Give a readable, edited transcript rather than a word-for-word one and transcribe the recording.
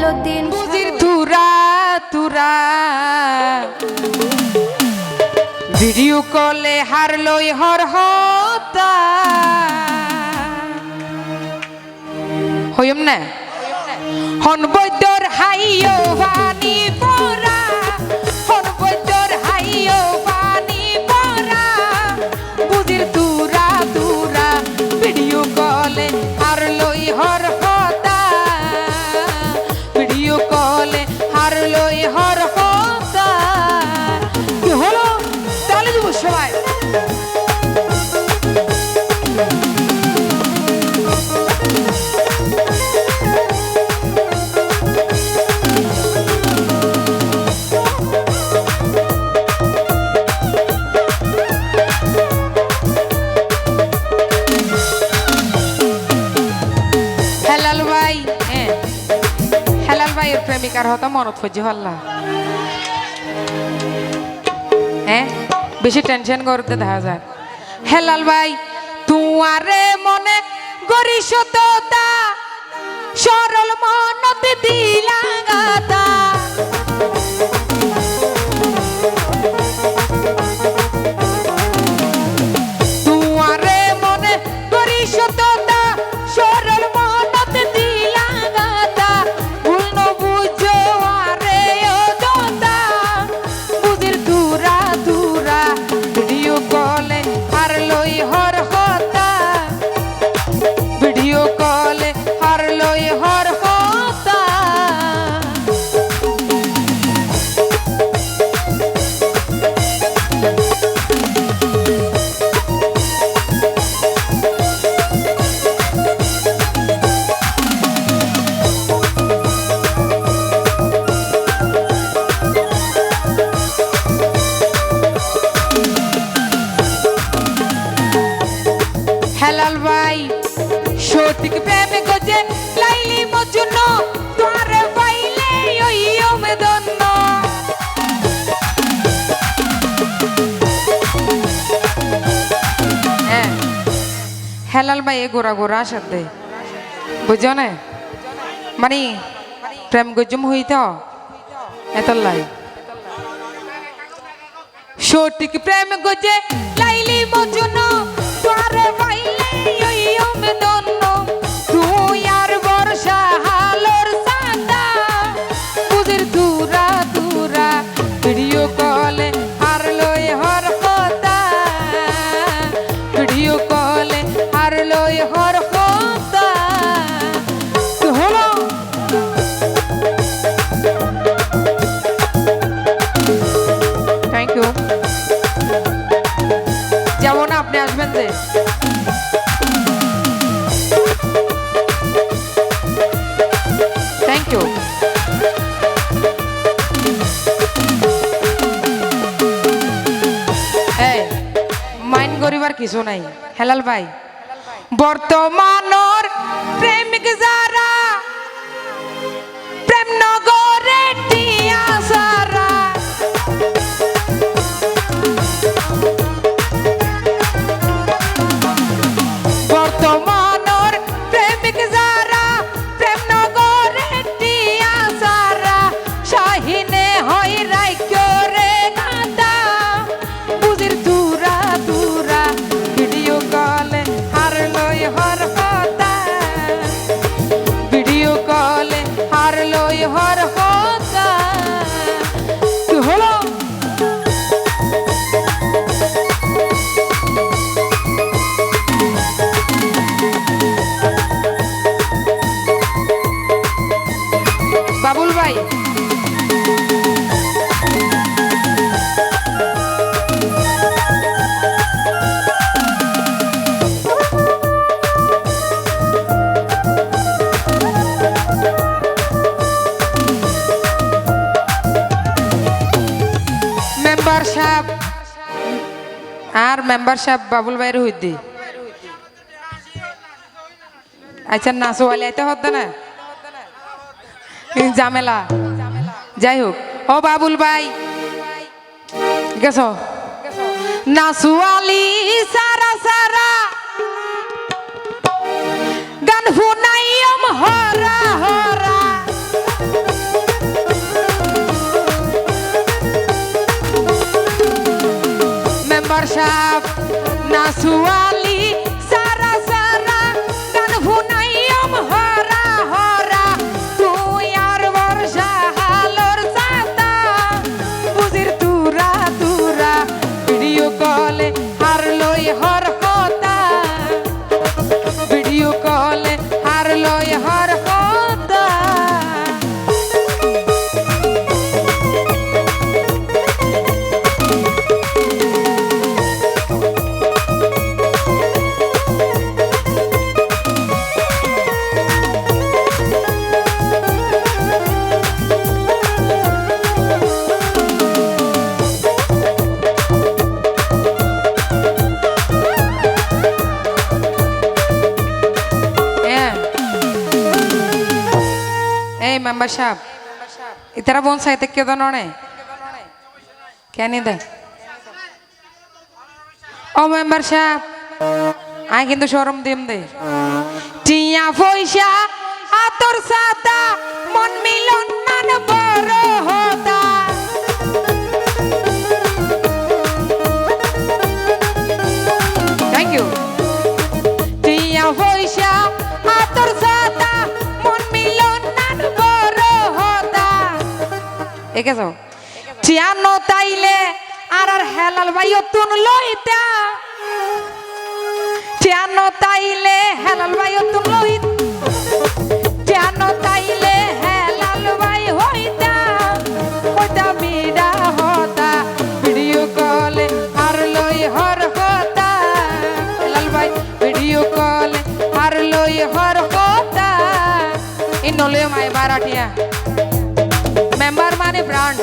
মঈনুদ্দিন বুঝির তুরা তুরা video কলে হারলই হর হতা হইম না হন বৈদ্যর হাইও বাণী পরা হন বৈদ্যর হাইও বাণী পরা বুঝির তুরা তুরা ভিডিও কলে হারলই হর হতা ভিডিও কলে হারলই হর হতা কি হলো তাহলে দেবো সবাই প্রেমিকার হতো মনত ফজি হল্লা হ্যাঁ বেশি টেনশন করতে দেখা যায় হেলাল ভাই তুয়ারে মনে গরিস তোতা সরল মনতে দিলা গাতা তুয়ারে মনে গরিস তোতা সরল মনতে দিলা গাতা ভুল বুঝো আরে ও তোতা বুঝির দূরা দূরা ভিডিও কলে হারলই হর হতা ভিডিও কলে হারলই হর হতা হেলাল ভাই সঠিক প্রেমে গজে লাইলি মজনু তোরে পাইলে ওই ওমেদন্ন হ্যাঁ হেলাল ভাই এ গোরা গোরা সাথে বুঝছো না মানে প্রেম গজম হইত এত লাই সঠিক প্রেম গজে লাইলি মজনু তোরে পাইলে ওই ওমেদন্ন তুই আর বর্ষা হালোর সাদা বুঝির দূরা দূরা ভিডিও কলে হারলই হর হতা ভিডিও কলে হারলই হর হতা হলো থ্যাংক ইউ যেমন আপনি আসবেন যে থ্যাংক ইউ এই মাইন্ড করিবার কিছু নাই হেলাল ভাই বর্তমানর প্রেমিক যারা প্রেম নগরে টিয়া সারা বর্তমানর প্রেমিক যারা প্রেম নগরে টিয়া সারা শাহিনে হয় রাইক্য রে গাদা বুঝির দূরা দূরা ভিডিও কলে হারলই হর হতা ভিডিও কলে হারলই হর হতা কি হলো বাবুল ভাই মেম্বার সাহেব আর মেম্বার সাহেব বাবুল ভাইয়ের হইতে আচ্ছা নাচওয়ালি আইতে হতো না ঝামেলা যাই হোক ও বাবুল ভাই গেছো নাচওয়ালি সারা সারা গান শুনাইম হরা হরা सुआली सारा सारा गान भुनाइयम हरा हरा तू यार वर्षा हालोर साता बुझिर तुरा तुरा वीडियो कॉले हार लई हर होता वीडियो कॉले हार लई हर होता मेंबर साहब इतरा बोन साहित्य क्यों दोनों क्या नहीं दे ओ मेंबर साहब आए किंतु शोरूम दिम दे टिया फोइशा आतोर साता मन मिलन मान बरो होता थैंक यू टिया फोइशा आतोर साता मन मिलन एक सौ चियानो ताइले आर हेलाल भाइयो तुन लोइता चियानो ताइले हेलाल भाइयो तुन लोइत चियानो ताइले हेलाल भाई होइता होइता बिड़ा होता वीडियो कॉल आर लोई हर होता हेलाल भाई वीडियो कॉल आर लोई हर होता इन नोले माय बाराटिया मेंबर माने ब्रांड